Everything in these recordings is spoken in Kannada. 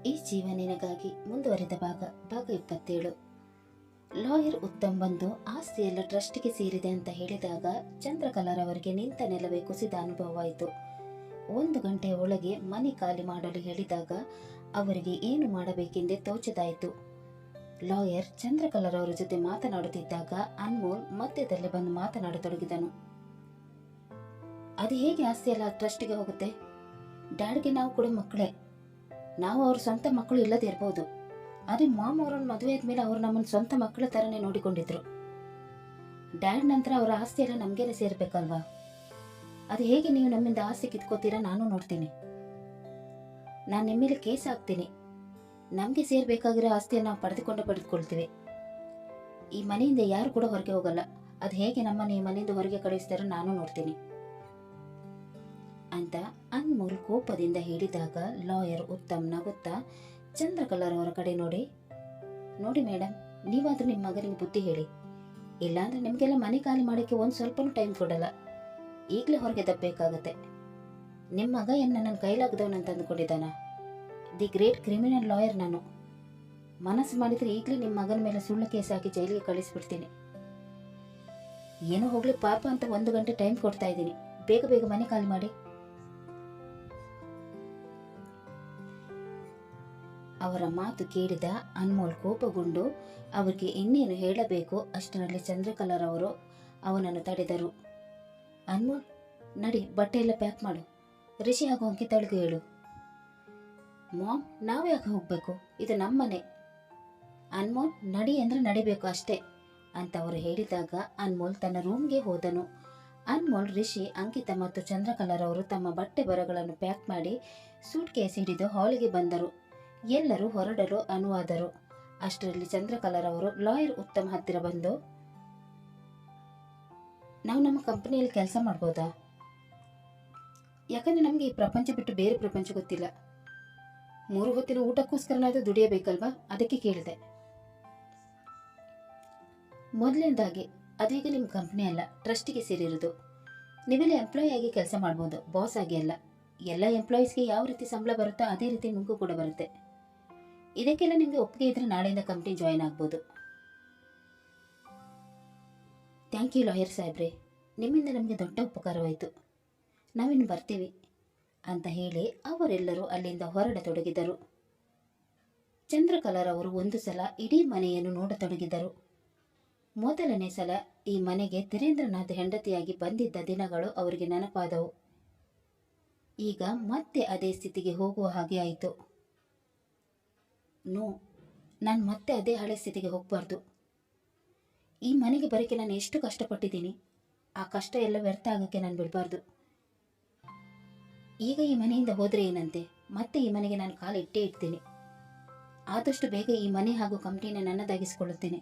ಈ ಜೀವ ನಿನಗಾಗಿ ಮುಂದುವರಿದ ಭಾಗ 27. ಲಾಯರ್ ಉತ್ತಮ್ ಬಂದು ಆಸ್ತಿಯೆಲ್ಲ ಟ್ರಸ್ಟ್ಗೆ ಸೇರಿದೆ ಅಂತ ಹೇಳಿದಾಗ ಚಂದ್ರಕಲಾರ್ ಅವರಿಗೆ ನಿಂತ ನೆಲವೇ ಕುಸಿದ ಅನುಭವವಾಯಿತು. 1 ಗಂಟೆಯ ಒಳಗೆ ಮನೆ ಖಾಲಿ ಮಾಡಲು ಹೇಳಿದಾಗ ಅವರಿಗೆ ಏನು ಮಾಡಬೇಕೆಂದೇ ತೋಚದಾಯಿತು. ಲಾಯರ್ ಚಂದ್ರಕಲಾರ್ ಅವರ ಜೊತೆ ಮಾತನಾಡುತ್ತಿದ್ದಾಗ ಅನ್ಮೋಲ್ ಮಧ್ಯದಲ್ಲೇ ಬಂದು ಮಾತನಾಡತೊಡಗಿದನು. ಅದು ಹೇಗೆ ಆಸ್ತಿಯೆಲ್ಲ ಟ್ರಸ್ಟ್ಗೆ ಹೋಗುತ್ತೆ? ಡ್ಯಾಡ್ಗೆ ನಾವು ಕೂಡ ಮಕ್ಕಳೇ. ನಾವು ಅವ್ರ ಸ್ವಂತ ಮಕ್ಕಳು ಇಲ್ಲದೆ ಇರ್ಬೋದು. ಅದೇ ಮಾಮ್ ಅವರನ್ನು ಮದುವೆ ಆದ್ಮೇಲೆ ಅವ್ರು ನಮ್ಮನ್ನು ಸ್ವಂತ ಮಕ್ಕಳ ಥರನೇ ನೋಡಿಕೊಂಡಿದ್ರು. ಡ್ಯಾಡ್ ನಂತರ ಅವರ ಆಸ್ತಿ ಎಲ್ಲ ನಮಗೇನೆ ಸೇರ್ಬೇಕಲ್ವಾ? ಅದು ಹೇಗೆ ನೀವು ನಮ್ಮಿಂದ ಆಸ್ತಿ ಕಿತ್ಕೋತೀರಾ? ನಾನು ನೋಡ್ತೀನಿ. ನಾನು ನಿಮ್ಮ ಮೇಲೆ ಕೇಸ್ ಹಾಕ್ತೀನಿ. ನಮಗೆ ಸೇರ್ಬೇಕಾಗಿರೋ ಆಸ್ತಿಯನ್ನು ನಾವು ಪಡೆದುಕೊಳ್ತೀವಿ. ಈ ಮನೆಯಿಂದ ಯಾರು ಕೂಡ ಹೊರಗೆ ಹೋಗಲ್ಲ. ಅದು ಹೇಗೆ ನಮ್ಮನ್ನು ಈ ಮನೆಯಿಂದ ಹೊರಗೆ ಕಳಿಸ್ತಾರೋ ನಾನು ನೋಡ್ತೀನಿ ಅಂತ ಅನ್ಮೋಲ್ ಕೋಪದಿಂದ ಹೇಳಿದಾಗ ಲಾಯರ್ ಉತ್ತಮ್ ನಗುತ್ತಾ ಚಂದ್ರಕಲಾರ್ ಅವರ ಕಡೆ ನೋಡಿ ಮೇಡಮ್, ನೀವಾದ್ರೂ ನಿಮ್ಮ ಮಗನಿಗೆ ಬುದ್ಧಿ ಹೇಳಿ. ಇಲ್ಲಾಂದ್ರೆ ನಿಮಗೆಲ್ಲ ಮನೆ ಖಾಲಿ ಮಾಡೋಕ್ಕೆ ಒಂದು ಸ್ವಲ್ಪನೂ ಟೈಮ್ ಕೊಡಲ್ಲ. ಈಗಲೇ ಹೊರಗೆ ದಬ್ಬಬೇಕಾಗತ್ತೆ. ನಿಮ್ಮ ಮಗ ಏನು ನನ್ನ ಕೈಲಾಗದವನಂತ ಅಂದ್ಕೊಂಡಿದ್ದಾನ? ದಿ ಗ್ರೇಟ್ ಕ್ರಿಮಿನಲ್ ಲಾಯರ್ ನಾನು. ಮನಸ್ಸು ಮಾಡಿದ್ರೆ ಈಗಲೇ ನಿಮ್ಮ ಮಗನ ಮೇಲೆ ಸುಳ್ಳು ಕೇಸ್ ಹಾಕಿ ಜೈಲಿಗೆ ಕಳಿಸ್ಬಿಡ್ತೀನಿ. ಏನೋ ಹೋಗ್ಲಿ ಪಾಪ ಅಂತ 1 ಗಂಟೆ ಟೈಮ್ ಕೊಡ್ತಾ ಇದ್ದೀನಿ. ಬೇಗ ಮನೆ ಖಾಲಿ ಮಾಡಿ. ಅವರ ಮಾತು ಕೇಳಿದ ಅನ್ಮೋಲ್ ಕೋಪಗೊಂಡು ಅವರಿಗೆ ಇನ್ನೇನು ಹೇಳಬೇಕು ಅಷ್ಟರಲ್ಲಿ ಚಂದ್ರಕಲಾರ್ ಅವರು ಅವನನ್ನು ತಡೆದರು. ಅನ್ಮೋಲ್, ನಡಿ, ಬಟ್ಟೆ ಎಲ್ಲ ಪ್ಯಾಕ್ ಮಾಡು. ರಿಷಿ ಹಾಗೂ ಅಂಕಿತಾಳಿಗೂ ಹೇಳು. ಮಾಮ್, ನಾವು ಯಾಕೆ ಹೋಗ್ಬೇಕು? ಇದು ನಮ್ಮನೆ. ಅನ್ಮೋಲ್, ನಡಿ ಅಂದ್ರೆ ನಡಿಬೇಕು ಅಷ್ಟೇ ಅಂತ ಅವರು ಹೇಳಿದಾಗ ಅನ್ಮೋಲ್ ತನ್ನ ರೂಮ್ಗೆ ಹೋದನು. ಅನ್ಮೋಲ್, ರಿಷಿ, ಅಂಕಿತಾ ಮತ್ತು ಚಂದ್ರಕಲಾರ್ ಅವರು ತಮ್ಮ ಬಟ್ಟೆ ಬರಗಳನ್ನು ಪ್ಯಾಕ್ ಮಾಡಿ ಸೂಟ್ ಕೇಸ್ ಹಿಡಿದು ಹಾಲಿಗೆ ಬಂದರು. ಎಲ್ಲರೂ ಹೊರಡಲು ಅನುವಾದರು. ಅಷ್ಟರಲ್ಲಿ ಚಂದ್ರಕಲಾರ್ ಅವರು ಲಾಯರ್ ಉತ್ತಮ್ ಹತ್ತಿರ ಬಂದು, ನಾವು ನಮ್ಮ ಕಂಪನಿಯಲ್ಲಿ ಕೆಲಸ ಮಾಡ್ಬೋದಾ? ಯಾಕಂದ್ರೆ ನಮಗೆ ಈ ಪ್ರಪಂಚ ಬಿಟ್ಟು ಬೇರೆ ಪ್ರಪಂಚ ಗೊತ್ತಿಲ್ಲ. 3 ಹೊತ್ತಿನ ಊಟಕ್ಕೋಸ್ಕರನಾದ್ರೂ ದುಡಿಯಬೇಕಲ್ವಾ? ಅದಕ್ಕೆ ಕೇಳಿದೆ. ಮೊದಲನೇದಾಗಿ ಅದೀಗ ನಿಮ್ಮ ಕಂಪನಿ ಅಲ್ಲ, ಟ್ರಸ್ಟಿಗೆ ಸೇರಿರೋದು. ನೀವೆಲ್ಲ ಎಂಪ್ಲಾಯಿ ಆಗಿ ಕೆಲಸ ಮಾಡ್ಬೋದು, ಬಾಸ್ ಆಗಿ ಅಲ್ಲ. ಎಲ್ಲ ಎಂಪ್ಲಾಯೀಸ್ಗೆ ಯಾವ ರೀತಿ ಸಂಬಳ ಬರುತ್ತೋ ಅದೇ ರೀತಿ ನಿಮಗೂ ಕೂಡ ಬರುತ್ತೆ. ಇದಕ್ಕೆಲ್ಲ ನಿಮಗೆ ಒಪ್ಪಿಗೆ ಇದ್ರೆ ನಾಳೆಯಿಂದ ಕಂಪ್ನಿ ಜಾಯಿನ್ ಆಗ್ಬೋದು. ಥ್ಯಾಂಕ್ ಯು ಲಾಯರ್ ಸಾಹೇಬ್ರೆ, ನಿಮ್ಮಿಂದ ನಮಗೆ ದೊಡ್ಡ ಉಪಕಾರವಾಯಿತು. ನಾವಿನ್ನು ಬರ್ತೀವಿ ಅಂತ ಹೇಳಿ ಅವರೆಲ್ಲರೂ ಅಲ್ಲಿಂದ ಹೊರಡತೊಡಗಿದರು. ಚಂದ್ರಕಲಾರ್ ಅವರು ಒಂದು ಸಲ ಇಡೀ ಮನೆಯನ್ನು ನೋಡತೊಡಗಿದರು. ಮೊದಲನೇ ಸಲ ಈ ಮನೆಗೆ ಧೀರೇಂದ್ರನಾಥ್ ಹೆಂಡತಿಯಾಗಿ ಬಂದಿದ್ದ ದಿನಗಳು ಅವರಿಗೆ ನೆನಪಾದವು. ಈಗ ಮತ್ತೆ ಅದೇ ಸ್ಥಿತಿಗೆ ಹೋಗುವ ಹಾಗೆ ಆಯಿತು. ನೋ, ನಾನು ಮತ್ತೆ ಅದೇ ಹಳೆ ಸ್ಥಿತಿಗೆ ಹೋಗಬಾರ್ದು. ಈ ಮನೆಗೆ ಬರೋಕ್ಕೆ ನಾನು ಎಷ್ಟು ಕಷ್ಟಪಟ್ಟಿದ್ದೀನಿ, ಆ ಕಷ್ಟ ಎಲ್ಲ ವ್ಯರ್ಥ ಆಗೋಕ್ಕೆ ನಾನು ಬಿಡಬಾರ್ದು. ಈಗ ಈ ಮನೆಯಿಂದ ಹೋದರೆ ಏನಂತೆ? ಮತ್ತೆ ಈ ಮನೆಗೆ ನಾನು ಕಾಲು ಇಟ್ಟೇ ಇಡ್ತೀನಿ. ಆದಷ್ಟು ಬೇಗ ಈ ಮನೆ ಹಾಗೂ ಕಂಪ್ನಿನ ನನ್ನದಾಗಿಸಿಕೊಳ್ಳುತ್ತೇನೆ.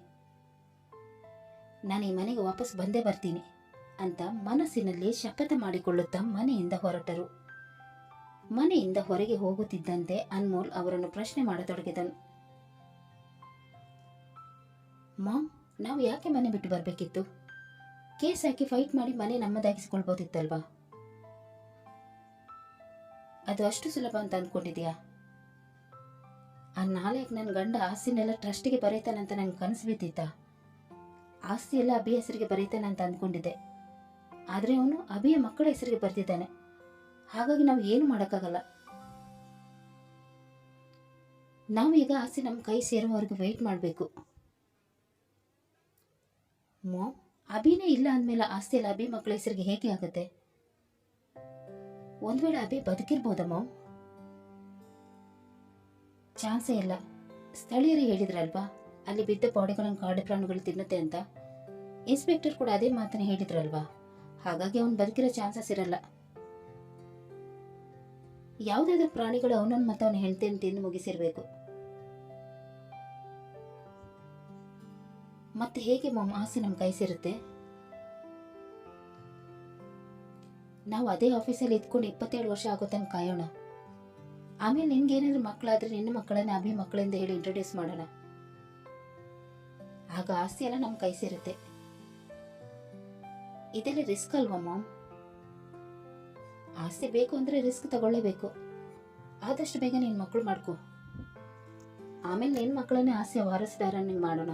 ನಾನು ಈ ಮನೆಗೆ ವಾಪಸ್ ಬಂದೇ ಬರ್ತೀನಿ ಅಂತ ಮನಸ್ಸಿನಲ್ಲಿ ಶಪಥ ಮಾಡಿಕೊಳ್ಳುತ್ತಾ ಮನೆಯಿಂದ ಹೊರಟರು. ಮನೆಯಿಂದ ಹೊರಗೆ ಹೋಗುತ್ತಿದ್ದಂತೆ ಅನ್ಮೋಲ್ ಅವರನ್ನು ಪ್ರಶ್ನೆ ಮಾಡತೊಡಗಿದನು. ಮಾಮ್, ನಾವು ಯಾಕೆ ಮನೆ ಬಿಟ್ಟು ಬರಬೇಕಿತ್ತು? ಕೇಸ್ ಹಾಕಿ ಫೈಟ್ ಮಾಡಿ ಮನೆ ನಮ್ಮದಾಗಿಸಿಕೊಳ್ಬೋದಿತ್ತಲ್ವಾ? ಅದು ಅಷ್ಟು ಸುಲಭ ಅಂತ ಅಂದ್ಕೊಂಡಿದ್ಯಾ? ಆ ನಾಳೆಗೆ ನನ್ನ ಗಂಡ ಆಸ್ತಿನೆಲ್ಲ ಟ್ರಸ್ಟಿಗೆ ಬರೀತಾನಂತ ನಂಗೆ ಕನಸು ಬಿದ್ದಿತ್ತ? ಆಸ್ತಿ ಎಲ್ಲ ಅಭಿ ಹೆಸರಿಗೆ ಬರೀತಾನಂತ ಅಂದ್ಕೊಂಡಿದ್ದೆ. ಆದರೆ ಅವನು ಅಭಿಯ ಮಕ್ಕಳ ಹೆಸರಿಗೆ ಬರ್ತಿದ್ದಾನೆ. ಹಾಗಾಗಿ ನಾವು ಏನು ಮಾಡೋಕ್ಕಾಗಲ್ಲ. ನಾವೀಗ ಆಸ್ತಿ ನಮ್ಮ ಕೈ ಸೇರುವವರೆಗೂ ವೆಯ್ಟ್ ಮಾಡಬೇಕು. ಮಾಮ್, ಅಭಿನೇ ಇಲ್ಲ ಅಂದಮೇಲೆ ಆಸ್ತಿ ಎಲ್ಲ ಅಭಿ ಮಕ್ಕಳ ಹೆಸರಿಗೆ ಹೇಗೆ ಆಗುತ್ತೆ? ಒಂದು ವೇಳೆ ಅಭಿ ಬದುಕಿರ್ಬೋದ ಮಾಮ್? ಚಾನ್ಸೇ ಇಲ್ಲ. ಸ್ಥಳೀಯರೇ ಹೇಳಿದ್ರಲ್ವಾ, ಅಲ್ಲಿ ಬಿದ್ದ ಬಾಡಿಗಳನ್ನು ಕಾಡು ಪ್ರಾಣಿಗಳು ತಿನ್ನುತ್ತೆ ಅಂತ. ಇನ್ಸ್ಪೆಕ್ಟರ್ ಕೂಡ ಅದೇ ಮಾತನ್ನ ಹೇಳಿದ್ರಲ್ವಾ. ಹಾಗಾಗಿ ಅವನು ಬದುಕಿರೋ ಚಾನ್ಸಸ್ ಇರಲ್ಲ. ಯಾವುದಾದ್ರೂ ಪ್ರಾಣಿಗಳು ಅವನನ್ನು ಮತ್ತು ಅವನ ಹೆಂಡತಿಯನ್ನು ತಿಂದು ಮುಗಿಸಿರ್ಬೇಕು. ಮತ್ತೆ ಹೇಗೆ ಮಾಮ್ ಆಸ್ತಿ ನಮ್ಮ ಕೈ ಸೇರುತ್ತೆ? ನಾವು ಅದೇ ಆಫೀಸಲ್ಲಿ ಇದ್ಕೊಂಡು 27 ವರ್ಷ ಆಗೋ ತನಕ ಕಾಯೋಣ. ಆಮೇಲೆ ನಿನ್ಗೇನಾದ್ರೂ ಮಕ್ಕಳಾದ್ರೆ ನಿನ್ನ ಮಕ್ಕಳನ್ನ ಅಭಿ ಮಕ್ಕಳಿಂದ ಹೇಳಿ ಇಂಟ್ರೊಡ್ಯೂಸ್ ಮಾಡೋಣ. ಆಗ ಆಸ್ತಿ ಎಲ್ಲ ನಮ್ಮ ಕೈ ಸೇರುತ್ತೆ. ಇದೆಲ್ಲ ರಿಸ್ಕ್ ಅಲ್ವಾ ಮಾಮ್? ಆಸ್ತಿ ಬೇಕು ಅಂದರೆ ರಿಸ್ಕ್ ತಗೊಳ್ಳೇಬೇಕು. ಆದಷ್ಟು ಬೇಗ ನೀನು ಮಕ್ಕಳು ಮಾಡ್ಕೊ. ಆಮೇಲೆ ನಿನ್ನ ಮಕ್ಕಳನ್ನೇ ಹಾಸ್ಯ ವಾರಸುದಾರನಿಗೆ ಮಾಡೋಣ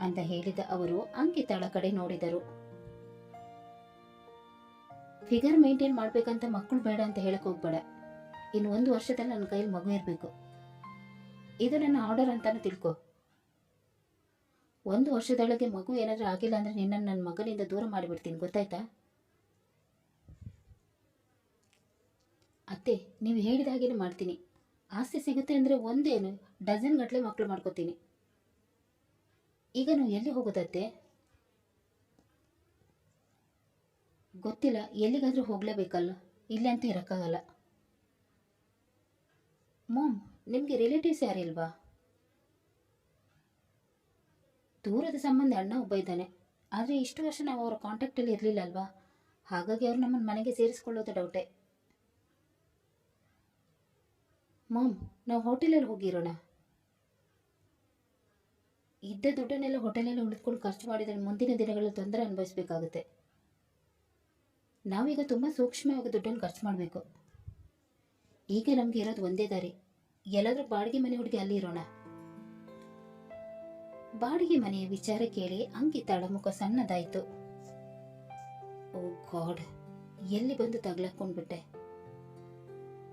ಅಂತ ಹೇಳಿದ ಅವರು ಅಂಕಿತಳ ಕಡೆ ನೋಡಿದರು. ಫಿಗರ್ ಮೇಂಟೈನ್ ಮಾಡ್ಬೇಕಂತ ಮಕ್ಕಳು ಬೇಡ ಅಂತ ಹೇಳಕ್ ಹೋಗ್ಬೇಡ. ಇನ್ನು 1 ವರ್ಷದಲ್ಲಿ ನನ್ನ ಕೈಯಲ್ಲಿ ಮಗು ಇರಬೇಕು. ಇದು ನನ್ನ ಆರ್ಡರ್ ಅಂತಾನೆ ತಿಳ್ಕೊ. 1 ವರ್ಷದೊಳಗೆ ಮಗು ಏನಾದ್ರೂ ಆಗಿಲ್ಲ ಅಂದ್ರೆ ನಿನ್ನನ್ನು ನನ್ನ ಮಗನಿಂದ ದೂರ ಮಾಡಿಬಿಡ್ತೀನಿ, ಗೊತ್ತಾಯ್ತಾ? ಅತ್ತೆ, ನೀವು ಹೇಳಿದ ಹಾಗೇನೆ ಮಾಡ್ತೀನಿ. ಆಸ್ತಿ ಸಿಗುತ್ತೆ ಅಂದರೆ ಒಂದೇನು ಡಜನ್ ಗಟ್ಟಲೆ ಮಕ್ಕಳು ಮಾಡ್ಕೋತೀನಿ. ಈಗ ನಾವು ಎಲ್ಲಿ ಹೋಗೋದತ್ತೆ? ಗೊತ್ತಿಲ್ಲ, ಎಲ್ಲಿಗಾದರೂ ಹೋಗಲೇಬೇಕಲ್ಲ, ಇಲ್ಲೇ ಅಂತ ಇರೋಕ್ಕಾಗಲ್ಲ. ಮಾಮ್, ನಿಮಗೆ ರಿಲೇಟಿವ್ಸ್ ಯಾರಿಲ್ವಾ? ದೂರದ ಸಂಬಂಧ ಅಣ್ಣ ಒಬ್ಬ ಇದ್ದಾನೆ, ಆದರೆ ಇಷ್ಟು ವರ್ಷ ನಾವು ಅವರ ಕಾಂಟ್ಯಾಕ್ಟಲ್ಲಿ ಇರಲಿಲ್ಲ ಅಲ್ವಾ, ಹಾಗಾಗಿ ಅವ್ರು ನಮ್ಮನ್ನು ಮನೆಗೆ ಸೇರಿಸ್ಕೊಳ್ಳೋದು ಡೌಟೇ. ಮಾಮ್, ನಾವು ಹೋಟೆಲಲ್ಲಿ ಹೋಗಿರೋಣ. ಇದ್ದ ದುಡ್ಡನ್ನೆಲ್ಲ ಹೋಟೆಲಲ್ಲಿ ಉಳಿದುಕೊಂಡು ಖರ್ಚು ಮಾಡಿದರೆ ಮುಂದಿನ ದಿನಗಳಲ್ಲಿ ತೊಂದರೆ ಅನುಭವಿಸಬೇಕಾಗುತ್ತೆ. ನಾವೀಗ ತುಂಬ ಸೂಕ್ಷ್ಮವಾಗಿ ದುಡ್ಡನ್ನು ಖರ್ಚು ಮಾಡಬೇಕು. ಈಗ ನಮಗೆ ಇರೋದು ಒಂದೇ ದಾರಿ, ಎಲ್ಲಾದರೂ ಬಾಡಿಗೆ ಮನೆ ಹುಡುಗಿ ಅಲ್ಲಿ ಇರೋಣ. ಬಾಡಿಗೆ ಮನೆಯ ವಿಚಾರ ಕೇಳಿ ಅಂಕಿತಾಳ ಮುಖ ಸಣ್ಣದಾಯಿತು. ಓ ಗಾಡ್, ಎಲ್ಲಿ ಬಂದು ತಗ್ಲಾಕೊಂಡ್ಬಿಟ್ಟೆ.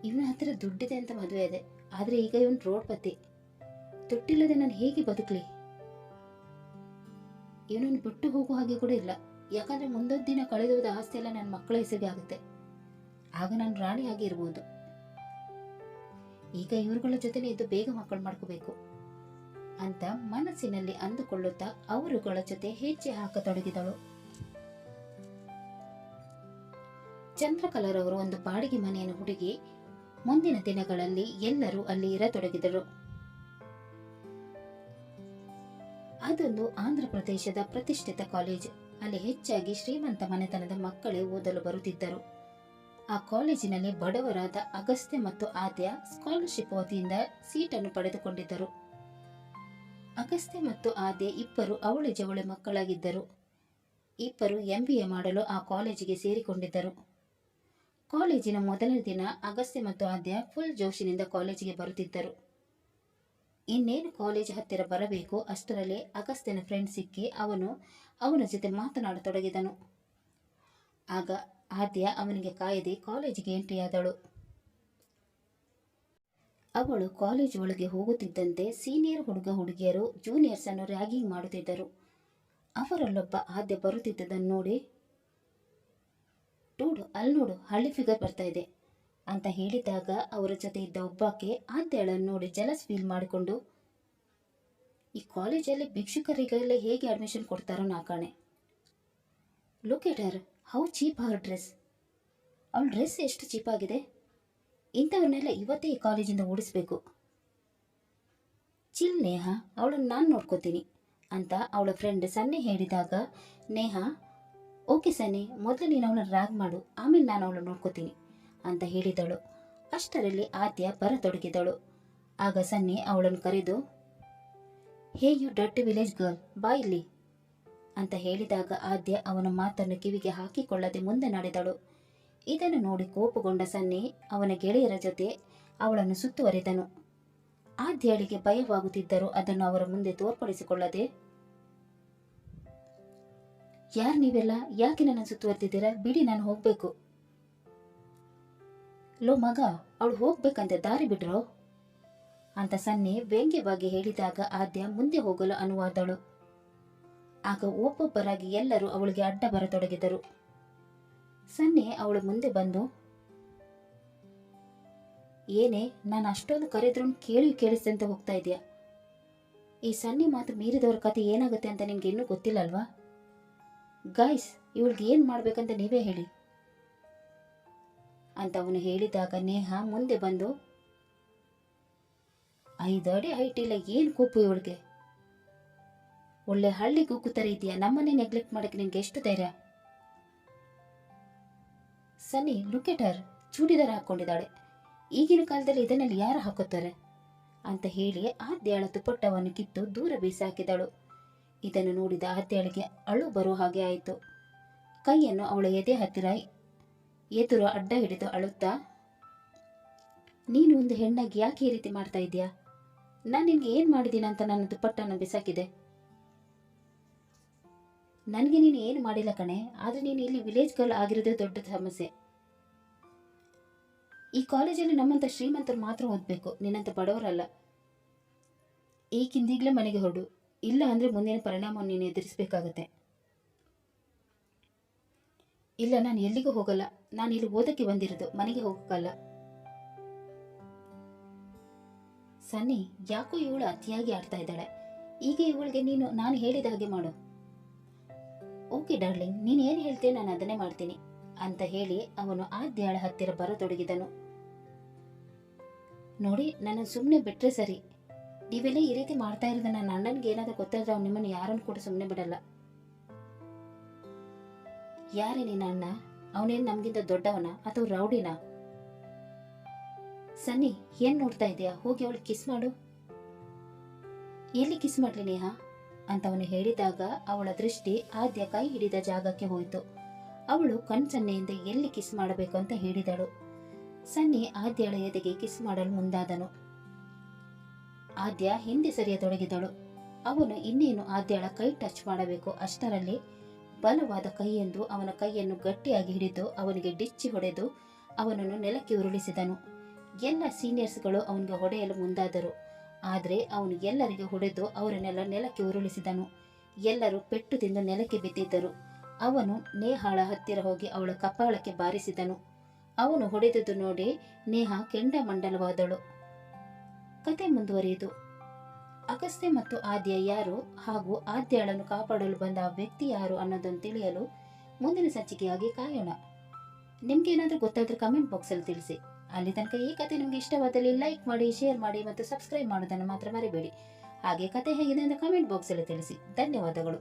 ಇವನ ಹತ್ತಿರ ದುಡ್ಡಿದೆ ಅಂತ ಮದುವೆ ಇದೆ, ಆದರೆ ಈಗ ಇವನು ರೋಡ್ ಪತಿ. ದುಡ್ಡಿಲ್ಲದೆ ನಾನು ಹೇಗೆ ಬದುಕಲಿ? ಇವನನ್ನು ಬಿಟ್ಟು ಹೋಗೋ ಹಾಗೆ ಕೂಡ ಇಲ್ಲ, ಯಾಕಂದರೆ ಮುಂದೊಂದು ದಿನ ಕಳೆದೋದ ಆಸ್ತಿ ಎಲ್ಲ ನನ್ನ ಮಕ್ಕಳ ಹೆಸರಿಗೆ ಆಗುತ್ತೆ. ಆಗ ನಾನು ರಾಣಿ ಆಗಿ ಇರ್ಬೋದು. ಈಗ ಇವರುಗಳ ಜೊತೆನೇ ಇದ್ದು ಬೇಗ ಮಕ್ಕಳು ಮಾಡ್ಕೋಬೇಕು ಅಂತ ಮನಸ್ಸಿನಲ್ಲಿ ಅಂದುಕೊಳ್ಳುತ್ತಾ ಅವರುಗಳ ಜೊತೆ ಹೆಜ್ಜೆ ಹಾಕತೊಡಗಿದಳು. ಚಂದ್ರಕಲಾರವರು ಒಂದು ಬಾಡಿಗೆ ಮನೆಯನ್ನು ಹುಡುಗಿ ಮುಂದಿನ ದಿನಗಳಲ್ಲಿ ಎಲ್ಲರೂ ಅಲ್ಲಿ ಇರತೊಡಗಿದರು. ಅದೊಂದು ಆಂಧ್ರ ಪ್ರದೇಶದ ಪ್ರತಿಷ್ಠಿತ ಕಾಲೇಜ್. ಅಲ್ಲಿ ಹೆಚ್ಚಾಗಿ ಶ್ರೀಮಂತ ಮನೆತನದ ಮಕ್ಕಳೇ ಓದಲು ಬರುತ್ತಿದ್ದರು. ಆ ಕಾಲೇಜಿನಲ್ಲಿ ಬಡವರಾದ ಅಗಸ್ತ್ಯ ಮತ್ತು ಆದ್ಯ ಸ್ಕಾಲರ್ಶಿಪ್ ವತಿಯಿಂದ ಸೀಟನ್ನು ಪಡೆದುಕೊಂಡಿದ್ದರು. ಅಗಸ್ತ್ಯ ಮತ್ತು ಆದ್ಯ ಇಬ್ಬರು ಅವಳಿ ಜವಳಿ ಮಕ್ಕಳಾಗಿದ್ದರು. ಇಬ್ಬರು MBA ಮಾಡಲು ಆ ಕಾಲೇಜಿಗೆ ಸೇರಿಕೊಂಡಿದ್ದರು. ಕಾಲೇಜಿನ ಮೊದಲನೇ ದಿನ ಅಗಸ್ತ್ಯ ಮತ್ತು ಆದ್ಯ ಫುಲ್ ಜೋಶಿನಿಂದ ಕಾಲೇಜಿಗೆ ಬರುತ್ತಿದ್ದರು. ಇನ್ನೇನು ಕಾಲೇಜ್ ಹತ್ತಿರ ಬರಬೇಕು ಅಷ್ಟರಲ್ಲಿ ಅಗಸ್ತ್ಯನ ಫ್ರೆಂಡ್ ಸಿಕ್ಕಿ ಅವನ ಜೊತೆ ಮಾತನಾಡತೊಡಗಿದನು. ಆಗ ಆದ್ಯ ಅವನಿಗೆ ಕಾಯದೆ ಕಾಲೇಜಿಗೆ ಎಂಟ್ರಿಯಾದಳು. ಅವಳು ಕಾಲೇಜ್ ಒಳಗೆ ಹೋಗುತ್ತಿದ್ದಂತೆ ಸೀನಿಯರ್ ಹುಡುಗ ಹುಡುಗಿಯರು ಜೂನಿಯರ್ಸ್ ಅನ್ನು ರ್ಯಾಗಿಂಗ್ ಮಾಡುತ್ತಿದ್ದರು. ಅವರಲ್ಲೊಬ್ಬ ಆದ್ಯ ಬರುತ್ತಿದ್ದದನ್ನು ನೋಡಿ, ಡೂಡ್ ಅಲ್ಲಿ ನೋಡು, ಹಳ್ಳಿ ಫಿಗರ್ ಬರ್ತಾ ಇದೆ ಅಂತ ಹೇಳಿದಾಗ ಅವರ ಜೊತೆ ಇದ್ದ ಒಬ್ಬಾಕೆ ಆದ್ಯಳನ್ನು ನೋಡಿ ಜಲಸ್ ಫೀಲ್ ಮಾಡಿಕೊಂಡು, ಈ ಕಾಲೇಜಲ್ಲಿ ಭಿಕ್ಷುಕರಿಗೆಲ್ಲ ಹೇಗೆ ಅಡ್ಮಿಷನ್ ಕೊಡ್ತಾರೋ ನಾ ಕಾಣೆ. Look at Har, how cheap Har dress. ಅವಳ ಡ್ರೆಸ್ ಎಷ್ಟು ಚೀಪ್ ಆಗಿದೆ. ಇಂಥವ್ರನ್ನೆಲ್ಲ ಇವತ್ತೇ ಈ ಕಾಲೇಜಿಂದ ಓಡಿಸ್ಬೇಕು. ಚಿಲ್ ನೇಹಾ, ಅವಳನ್ನು ನಾನು ನೋಡ್ಕೋತೀನಿ ಅಂತ ಅವಳ ಫ್ರೆಂಡ್ ಸನ್ನಿ ಹೇಳಿದಾಗ, ನೇಹಾ, ಓಕೆ ಸನ್ನಿ, ಮೊದಲು ನೀನು ಅವಳನ್ನು ರ್ಯಾಗ್ ಮಾಡು, ಆಮೇಲೆ ನಾನು ಅವಳನ್ನು ನೋಡ್ಕೋತೀನಿ ಅಂತ ಹೇಳಿದಳು. ಅಷ್ಟರಲ್ಲಿ ಆದ್ಯ ಬರತೊಡಗಿದಳು. ಆಗ ಸನ್ನಿ ಅವಳನ್ನು ಕರೆದು, hey you dirty village girl, ಬಾ ಇಲ್ಲಿ ಅಂತ ಹೇಳಿದಾಗ ಆದ್ಯ ಅವನ ಮಾತನ್ನು ಕಿವಿಗೆ ಹಾಕಿಕೊಳ್ಳದೆ ಮುಂದೆ ನಡೆದಳು. ಇದನ್ನು ನೋಡಿ ಕೋಪಗೊಂಡ ಸನ್ನಿ ಅವನ ಗೆಳೆಯರ ಜೊತೆ ಅವಳನ್ನು ಸುತ್ತುವರಿದನು. ಆದ್ಯಳಿಗೆ ಭಯವಾಗುತ್ತಿದ್ದರೂ ಅದನ್ನು ಅವರ ಮುಂದೆ ತೋರ್ಪಡಿಸಿಕೊಳ್ಳದೆ, ಯಾರು ನೀವೆಲ್ಲ, ಯಾಕೆ ನನ್ನ ಸುತ್ತುವರೆದಿದ್ದೀರಾ? ಬಿಡಿ, ನಾನು ಹೋಗ್ಬೇಕು. ಲೋ ಮಗ, ಅವಳು ಹೋಗ್ಬೇಕಂತೆ, ದಾರಿ ಬಿಡ್ರೋ ಅಂತ ಸನ್ನಿ ವ್ಯಂಗ್ಯವಾಗಿ ಹೇಳಿದಾಗ ಆದ್ಯ ಮುಂದೆ ಹೋಗಲು ಅನುವಾದಳು. ಆಗ ಒಬ್ಬೊಬ್ಬರಾಗಿ ಎಲ್ಲರೂ ಅವಳಿಗೆ ಅಡ್ಡ ಬರತೊಡಗಿದರು. ಸನ್ನಿ ಅವಳ ಮುಂದೆ ಬಂದು, ಏನೇ, ನಾನು ಅಷ್ಟೊಂದು ಕರೆದ್ರೂ ಕೇಳಿಸ್ತಂತೆ ಹೋಗ್ತಾ ಇದೆಯಾ? ಈ ಸನ್ನಿ ಮಾತು ಮೀರಿದವ್ರ ಕತೆ ಏನಾಗುತ್ತೆ ಅಂತ ನಿಮ್ಗೆ ಇನ್ನೂ ಗೊತ್ತಿಲ್ಲಲ್ವಾ? ಗಾಯ್ಸ್, ಇವಳಿಗೆ ಏನು ಮಾಡ್ಬೇಕಂತ ನೀವೇ ಹೇಳಿ ಅಂತ ಅವನು ಹೇಳಿದಾಗ ನೇಹಾ ಮುಂದೆ ಬಂದು, 5 ಅಡಿ ಹೈಟ್ ಇಲ್ಲ, ಏನು ಕೋಪು ಇವಳಿಗೆ, ಒಳ್ಳೆ ಹಳ್ಳಿ ಗುಗ್ಗು ಥರ ಇದೆಯಾ, ನಮ್ಮನ್ನೇ ನೆಗ್ಲೆಕ್ಟ್ ಮಾಡಕ್ಕೆ ನಿನ್ಗೆ ಎಷ್ಟು ಧೈರ್ಯ? ಸನ್ನಿ, ಲುಕ್ ಎಟ್ ಹರ್, ಚೂಡಿದಾರ ಹಾಕ್ಕೊಂಡಿದ್ದಾಳೆ, ಈಗಿನ ಕಾಲದಲ್ಲಿ ಇದನ್ನಲ್ಲಿ ಯಾರು ಹಾಕುತ್ತಾರೆ ಅಂತ ಹೇಳಿ ಆದ್ಯಳ ದುಪಟ್ಟವನ್ನು ಕಿತ್ತು ದೂರ ಬೀಸಾಕಿದಳು. ಇದನ್ನು ನೋಡಿದ ಆದ್ಯಳಿಗೆ ಅಳು ಬರೋ ಹಾಗೆ ಆಯಿತು. ಕೈಯನ್ನು ಅವಳ ಎದೆ ಹತ್ತಿರ ಎದುರು ಅಡ್ಡ ಹಿಡಿದು ಅಳುತ್ತಾ, ನೀನು ಒಂದು ಹೆಣ್ಣಾಗಿ ಯಾಕೆ ಈ ರೀತಿ ಮಾಡ್ತಾ ಇದೆಯಾ? ನಾನು ನಿನ್ಗೆ ಏನು ಮಾಡಿದ್ದೀನಿ ಅಂತ ನನ್ನ ದುಪ್ಪಟ್ಟನ್ನು ಬಿಸಾಕಿದೆ? ನನಗೆ ನೀನು ಏನು ಮಾಡಿಲ್ಲ ಕಣೆ, ಆದರೆ ನೀನು ಇಲ್ಲಿ ವಿಲೇಜ್ ಗರ್ಲ್ ಆಗಿರೋದೇ ದೊಡ್ಡ ಸಮಸ್ಯೆ. ಈ ಕಾಲೇಜಲ್ಲಿ ನಮ್ಮಂಥ ಶ್ರೀಮಂತರು ಮಾತ್ರ ಓದಬೇಕು, ನಿನ್ನಂಥ ಬಡವರಲ್ಲ. ಈಗಿಂದೀಗಲೇ ಮನೆಗೆ ಹೊರಡು, ಇಲ್ಲ ಅಂದರೆ ಮುಂದಿನ ಪರಿಣಾಮವನ್ನು ನೀನು ಎದುರಿಸಬೇಕಾಗತ್ತೆ. ಇಲ್ಲ, ನಾನು ಎಲ್ಲಿಗೂ ಹೋಗಲ್ಲ. ನಾನು ಇಲ್ಲಿ ಓದಕ್ಕೆ ಬಂದಿರೋದು, ಮನೆಗೆ ಹೋಗೋಕ್ಕಲ್ಲ. ಸನ್ನಿ, ಯಾಕೋ ಇವಳು ಅತಿಯಾಗಿ ಆಡ್ತಾ ಇದ್ದಾಳೆ. ಈಗ ಇವಳಿಗೆ ನಾನು ಹೇಳಿದ ಹಾಗೆ ಮಾಡು. ಓಕೆ ಡಾರ್ಲಿಂಗ್, ನೀನು ಏನು ಹೇಳ್ತೀಯ ನಾನು ಅದನ್ನೇ ಮಾಡ್ತೀನಿ ಅಂತ ಹೇಳಿ ಅವನು ಆದ್ಯಾಳ ಹತ್ತಿರ ಬರತೊಡಗಿದನು. ನೋಡಿ, ನನ್ನ ಸುಮ್ಮನೆ ಬಿಟ್ರೆ ಸರಿ. ನೀವೆಲ್ಲ ಈ ರೀತಿ ಮಾಡ್ತಾ ಇರೋದು ನನ್ನ ಅಣ್ಣನಿಗೆ ಏನಾದರೂ ಗೊತ್ತಾದ್ರೆ ಅವ್ನು ನಿಮ್ಮನ್ನು ಯಾರನ್ನು ಕೂಡ ಸುಮ್ಮನೆ ಬಿಡಲ್ಲ. ಯಾರೇ ನಿನ್ನ ಅಣ್ಣ? ಅವನೇನು ನಮಗಿಂತ ದೊಡ್ಡವನ ಅಥವಾ ರೌಡಿನಾ? ಸನ್ನಿ, ಏನ್ ನೋಡ್ತಾ ಇದೆಯಾ? ಹೋಗಿ ಅವಳು ಕಿಸ್ ಮಾಡು. ಎಲ್ಲಿ ಕಿಸ್ ಮಾಡ್ಲಿ ನೇಹ ಅಂತ ಅವನು ಹೇಳಿದಾಗ ಅವಳ ದೃಷ್ಟಿ ಆದ್ಯ ಕೈ ಹಿಡಿದ ಜಾಗಕ್ಕೆ ಹೋಯಿತು. ಅವಳು ಕಣ್ಸನ್ನೆಯಿಂದ ಎಲ್ಲಿ ಕಿಸ್ ಮಾಡಬೇಕು ಅಂತ ಹೇಳಿದಳು. ಸನ್ನಿ ಆದ್ಯಳ ಎದೆಗೆ ಕಿಸ್ ಮಾಡಲು ಮುಂದಾದನು. ಆದ್ಯ ಹಿಂದೆ ಸರಿಯತೊಡಗಿದಳು. ಅವನು ಇನ್ನೇನು ಆದ್ಯಳ ಕೈ ಟಚ್ ಮಾಡಬೇಕು, ಅಷ್ಟರಲ್ಲಿ ಬಲವಾದ ಕೈಯೆಂದು ಅವನ ಕೈಯನ್ನು ಗಟ್ಟಿಯಾಗಿ ಹಿಡಿದು ಅವನಿಗೆ ಡಿಚ್ಚಿ ಹೊಡೆದು ಅವನನ್ನು ನೆಲಕ್ಕೆ ಉರುಳಿಸಿದನು. ಎಲ್ಲ ಸೀನಿಯರ್ಸ್ಗಳು ಅವನಿಗೆ ಹೊಡೆಯಲು ಮುಂದಾದರು. ಆದರೆ ಅವನು ಎಲ್ಲರಿಗೆ ಹೊಡೆದು ಅವರನ್ನೆಲ್ಲ ನೆಲಕ್ಕೆ ಉರುಳಿಸಿದನು. ಎಲ್ಲರೂ ಪೆಟ್ಟು ತಿಂದು ನೆಲಕ್ಕೆ ಬಿದ್ದಿದ್ದರು. ಅವನು ನೇಹಾಳ ಹತ್ತಿರ ಹೋಗಿ ಅವಳ ಕಪಾಳಕ್ಕೆ ಬಾರಿಸಿದನು. ಅವನು ಹೊಡೆದುದು ನೋಡಿ ನೇಹಾ ಕೆಂಡಮಂಡಲವಾದಳು. ಕತೆ ಮುಂದುವರಿಯಿತು. ಅಗಸ್ತ್ಯ ಮತ್ತು ಆದ್ಯ ಯಾರು ಹಾಗೂ ಆದ್ಯಳನ್ನು ಕಾಪಾಡಲು ಬಂದ ಆ ವ್ಯಕ್ತಿ ಯಾರು ಅನ್ನೋದನ್ನು ತಿಳಿಯಲು ಮುಂದಿನ ಸಂಚಿಕೆಯಾಗಿ ಕಾಯೋಣ. ನಿಮ್ಗೇನಾದ್ರೂ ಗೊತ್ತಾದ್ರೆ ಕಮೆಂಟ್ ಬಾಕ್ಸಲ್ಲಿ ತಿಳಿಸಿ. ಅಲ್ಲಿ ತನಕ ಈ ಕತೆ ನಿಮಗೆ ಇಷ್ಟವಾದಲ್ಲಿ ಲೈಕ್ ಮಾಡಿ, ಶೇರ್ ಮಾಡಿ ಮತ್ತು ಸಬ್ಸ್ಕ್ರೈಬ್ ಮಾಡೋದನ್ನು ಮಾತ್ರ ಮರಿಬೇಡಿ. ಹಾಗೆ ಕತೆ ಹೇಗಿದೆ ಅಂತ ಕಮೆಂಟ್ ಬಾಕ್ಸಲ್ಲಿ ತಿಳಿಸಿ. ಧನ್ಯವಾದಗಳು.